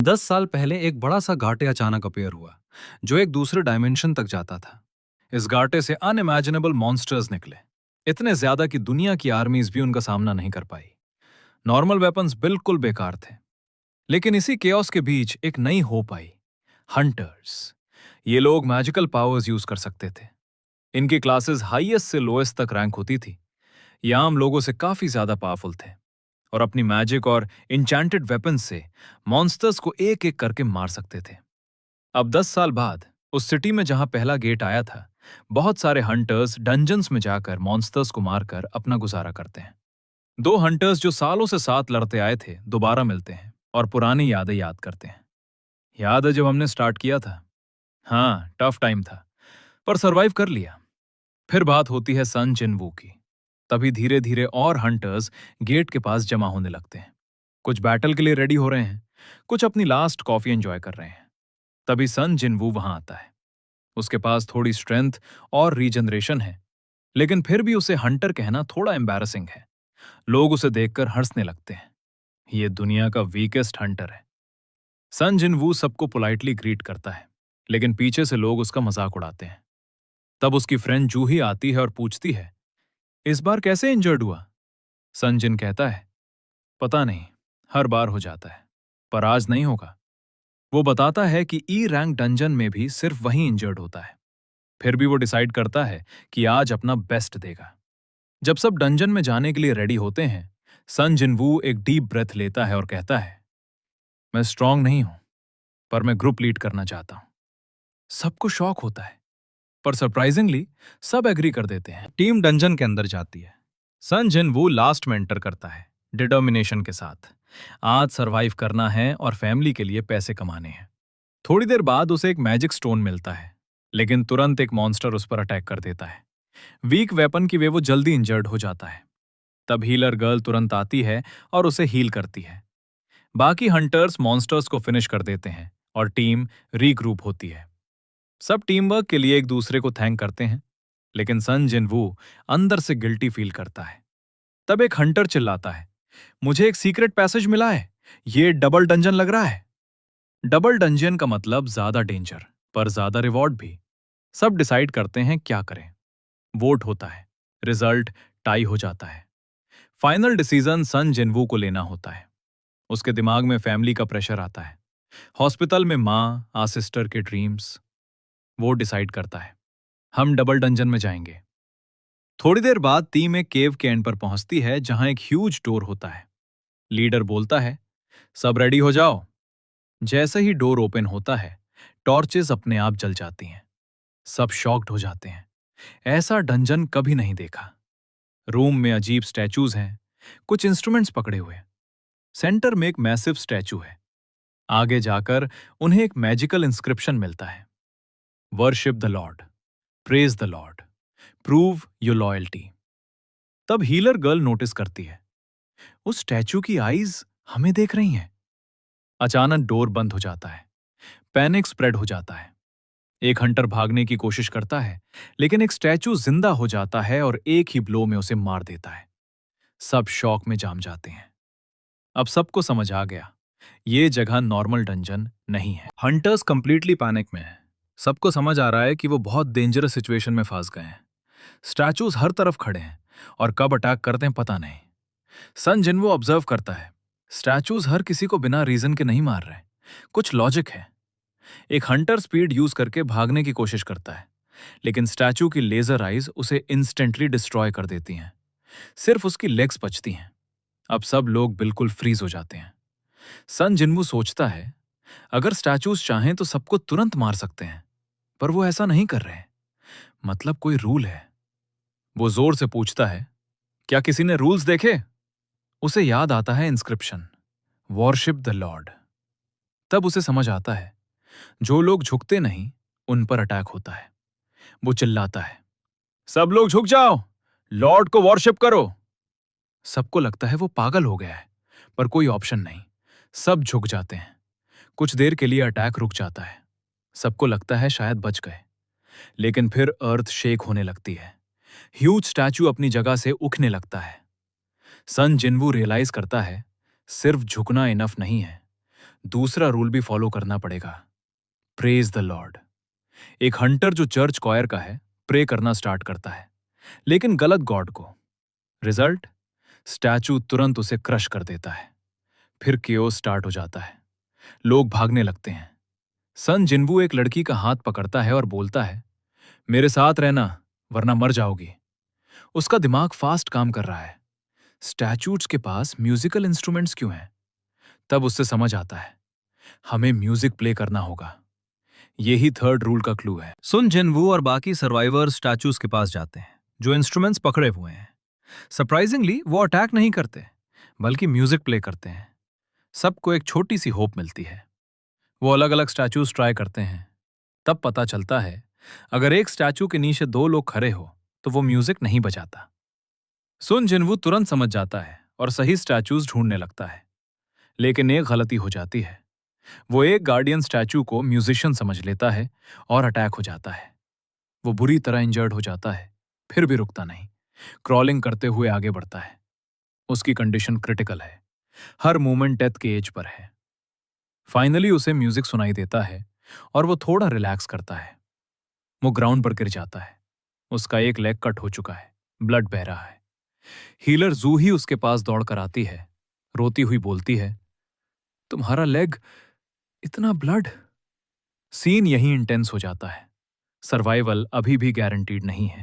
10 साल पहले एक बड़ा सा घाटे अचानक अपीयर हुआ जो एक दूसरे डायमेंशन तक जाता था। इस घाटे से अनइमेजिनेबल मॉन्स्टर्स निकले, इतने ज्यादा कि दुनिया की आर्मीज भी उनका सामना नहीं कर पाई। नॉर्मल वेपन्स बिल्कुल बेकार थे, लेकिन इसी केओस के बीच एक नई होप आई। हंटर्स। ये लोग मैजिकल पावर्स यूज कर सकते थे। इनकी क्लासेस हाईएस्ट से लोएस्ट तक रैंक होती थी। ये आम लोगों से काफी ज्यादा पावरफुल थे और अपनी मैजिक और इंचैंटेड वेपन्स से मॉन्स्टर्स को एक एक करके मार सकते थे। अब 10 साल बाद उस सिटी में जहां पहला गेट आया था, बहुत सारे हंटर्स डंजन्स में जाकर मॉन्स्टर्स को मारकर अपना गुजारा करते हैं। दो हंटर्स जो सालों से साथ लड़ते आए थे दोबारा मिलते हैं और पुरानी यादें याद करते हैं। याद है जब हमने स्टार्ट किया था? हाँ, टफ टाइम था, पर सरवाइव कर लिया। फिर बात होती है सन जिनवू की। तभी धीरे धीरे और हंटर्स गेट के पास जमा होने लगते हैं। कुछ बैटल के लिए रेडी हो रहे हैं, कुछ अपनी लास्ट कॉफी एंजॉय कर रहे हैं। तभी सन जिनवू वहां आता है। उसके पास थोड़ी स्ट्रेंथ और रीजनरेशन है, लेकिन फिर भी उसे हंटर कहना थोड़ा एम्बैरसिंग है। लोग उसे देखकर हंसने लगते हैं। ये दुनिया का वीकेस्ट हंटर है। सन जिनवू सबको पोलाइटली ग्रीट करता है, लेकिन पीछे से लोग उसका मजाक उड़ाते हैं। तब उसकी फ्रेंड जूही आती है और पूछती है, इस बार कैसे इंजर्ड हुआ? सन जिन कहता है, पता नहीं, हर बार हो जाता है, पर आज नहीं होगा। वो बताता है कि ई रैंक डंजन में भी सिर्फ वही इंजर्ड होता है। फिर भी वो डिसाइड करता है कि आज अपना बेस्ट देगा। जब सब डंजन में जाने के लिए रेडी होते हैं, सन जिनवू एक डीप ब्रेथ लेता है और कहता है, मैं स्ट्रांग नहीं हूं, पर मैं ग्रुप लीड करना चाहता हूं। सबको शॉक होता है, पर सरप्राइजिंगली सब एग्री कर देते हैं। टीम डंजन के अंदर जाती है। सन जिनवू लास्ट में एंटर करता है, डिटर्मिनेशन के साथ। आज सरवाइव करना है और फैमिली के लिए पैसे कमाने हैं। थोड़ी देर बाद उसे एक मैजिक स्टोन मिलता है, लेकिन तुरंत एक मॉन्स्टर उस पर अटैक कर देता है। वीक वेपन की वे वो जल्दी इंजर्ड हो जाता है। तब हीलर गर्ल तुरंत आती है और उसे हील करती है। बाकी हंटर्स मॉन्स्टर्स को फिनिश कर देते हैं और टीम रीग्रुप होती है। सब टीम वर्क के लिए एक दूसरे को थैंक करते हैं, लेकिन सन जिनवू अंदर से गिल्टी फील करता है। तब एक हंटर चिल्लाता है, मुझे एक सीक्रेट पैसेज मिला है, ये डबल डंजन लग रहा है। डबल डंजन का मतलब ज्यादा डेंजर पर ज्यादा रिवॉर्ड भी। सब डिसाइड करते हैं क्या करें। वोट होता है, रिजल्ट टाई हो जाता है। फाइनल डिसीजन सन जिनवू को लेना होता है। उसके दिमाग में फैमिली का प्रेशर आता है, हॉस्पिटल में माँ सिस्टर के ड्रीम्स। वो डिसाइड करता है, हम डबल डंजन में जाएंगे। थोड़ी देर बाद टीम एक केव के एंड पर पहुंचती है जहां एक ह्यूज डोर होता है। लीडर बोलता है, सब रेडी हो जाओ। जैसे ही डोर ओपन होता है, टॉर्चेस अपने आप जल जाती हैं। सब शॉक्ड हो जाते हैं, ऐसा डंजन कभी नहीं देखा। रूम में अजीब स्टैचूज हैं, कुछ इंस्ट्रूमेंट्स पकड़े हुए। सेंटर में एक मैसिव स्टैचू है। आगे जाकर उन्हें एक मैजिकल इंस्क्रिप्शन मिलता है, worship the Lord, praise the Lord, prove your loyalty. तब हीलर गर्ल नोटिस करती है, उस स्टैचू की आईज हमें देख रही हैं। अचानक डोर बंद हो जाता है, पैनिक स्प्रेड हो जाता है। एक हंटर भागने की कोशिश करता है, लेकिन एक स्टैचू जिंदा हो जाता है और एक ही ब्लो में उसे मार देता है। सब शॉक में जाम जाते हैं। अब सबको समझ आ गया, ये जगह नॉर्मल डंजन नहीं है। हंटर्स कंप्लीटली पैनिक में हैं। सबको समझ आ रहा है कि वो बहुत डेंजरस सिचुएशन में फंस गए हैं। स्टैचूज हर तरफ खड़े हैं और कब अटैक करते हैं पता नहीं। सन जिनवो ऑब्जर्व करता है, स्टैचूज हर किसी को बिना रीजन के नहीं मार रहे, कुछ लॉजिक है। एक हंटर स्पीड यूज करके भागने की कोशिश करता है, लेकिन स्टैचू की लेजर आइज उसे इंस्टेंटली डिस्ट्रॉय कर देती हैं। सिर्फ उसकी लेग्स बचती हैं। अब सब लोग बिल्कुल फ्रीज हो जाते हैं। सन जिनवू सोचता है, अगर स्टैचूज चाहें तो सबको तुरंत मार सकते हैं, पर वो ऐसा नहीं कर रहे। मतलब कोई रूल है। वो जोर से पूछता है, क्या किसी ने रूल्स देखे? उसे याद आता है इंस्क्रिप्शन, वॉरशिप द लॉर्ड। तब उसे समझ आता है, जो लोग झुकते नहीं उन पर अटैक होता है। वो चिल्लाता है, सब लोग झुक जाओ, लॉर्ड को वॉरशिप करो। सबको लगता है वो पागल हो गया है, पर कोई ऑप्शन नहीं। सब झुक जाते हैं। कुछ देर के लिए अटैक रुक जाता है। सबको लगता है शायद बच गए, लेकिन फिर अर्थ शेक होने लगती है। ह्यूज स्टैचू अपनी जगह से उठने लगता है। सन जिनवू रियलाइज करता है, सिर्फ झुकना इनफ नहीं है, दूसरा रूल भी फॉलो करना पड़ेगा, प्रेज द लॉर्ड। एक हंटर जो चर्च कॉयर का है प्रे करना स्टार्ट करता है, लेकिन गलत गॉड को। रिजल्ट, स्टैचू तुरंत उसे क्रश कर देता है। फिर केओस स्टार्ट हो जाता है, लोग भागने लगते हैं। सन जिनवू एक लड़की का हाथ पकड़ता है और बोलता है, मेरे साथ रहना वरना मर जाओगी। उसका दिमाग फास्ट काम कर रहा है, स्टैचूज के पास म्यूजिकल इंस्ट्रूमेंट्स क्यों हैं? तब उससे समझ आता है, हमें म्यूजिक प्ले करना होगा। यही थर्ड रूल का क्लू है। सुन जिनवू और बाकी सर्वाइवर्स स्टैचूज के पास जाते हैं जो इंस्ट्रूमेंट्स पकड़े हुए हैं। सरप्राइजिंगली वो अटैक नहीं करते, बल्कि म्यूजिक प्ले करते हैं। सबको एक छोटी सी होप मिलती है। वो अलग अलग स्टैचूज ट्राई करते हैं। तब पता चलता है, अगर एक स्टैचू के नीचे दो लोग खड़े हो तो वो म्यूजिक नहीं बजाता। सुन जिनवू तुरंत समझ जाता है और सही स्टैचूज ढूंढने लगता है। लेकिन एक गलती हो जाती है। वो एक गार्डियन स्टैचू को म्यूजिशियन समझ लेता है और अटैक हो जाता है। वो बुरी तरह इंजर्ड हो जाता है, फिर भी रुकता नहीं, क्रॉलिंग करते हुए आगे बढ़ता है। उसकी कंडीशन क्रिटिकल है, हर मूवमेंट डेथ के एज पर है। फाइनली उसे म्यूजिक सुनाई देता है और वो थोड़ा रिलैक्स करता है। वो ग्राउंड पर गिर जाता है। उसका एक लेग कट हो चुका है, ब्लड बह रहा है। हीलर जू ही उसके पास दौड़ कर आती है, रोती हुई बोलती है, तुम्हारा लेग, इतना ब्लड। सीन यहीं इंटेंस हो जाता है। सर्वाइवल अभी भी गारंटीड नहीं है।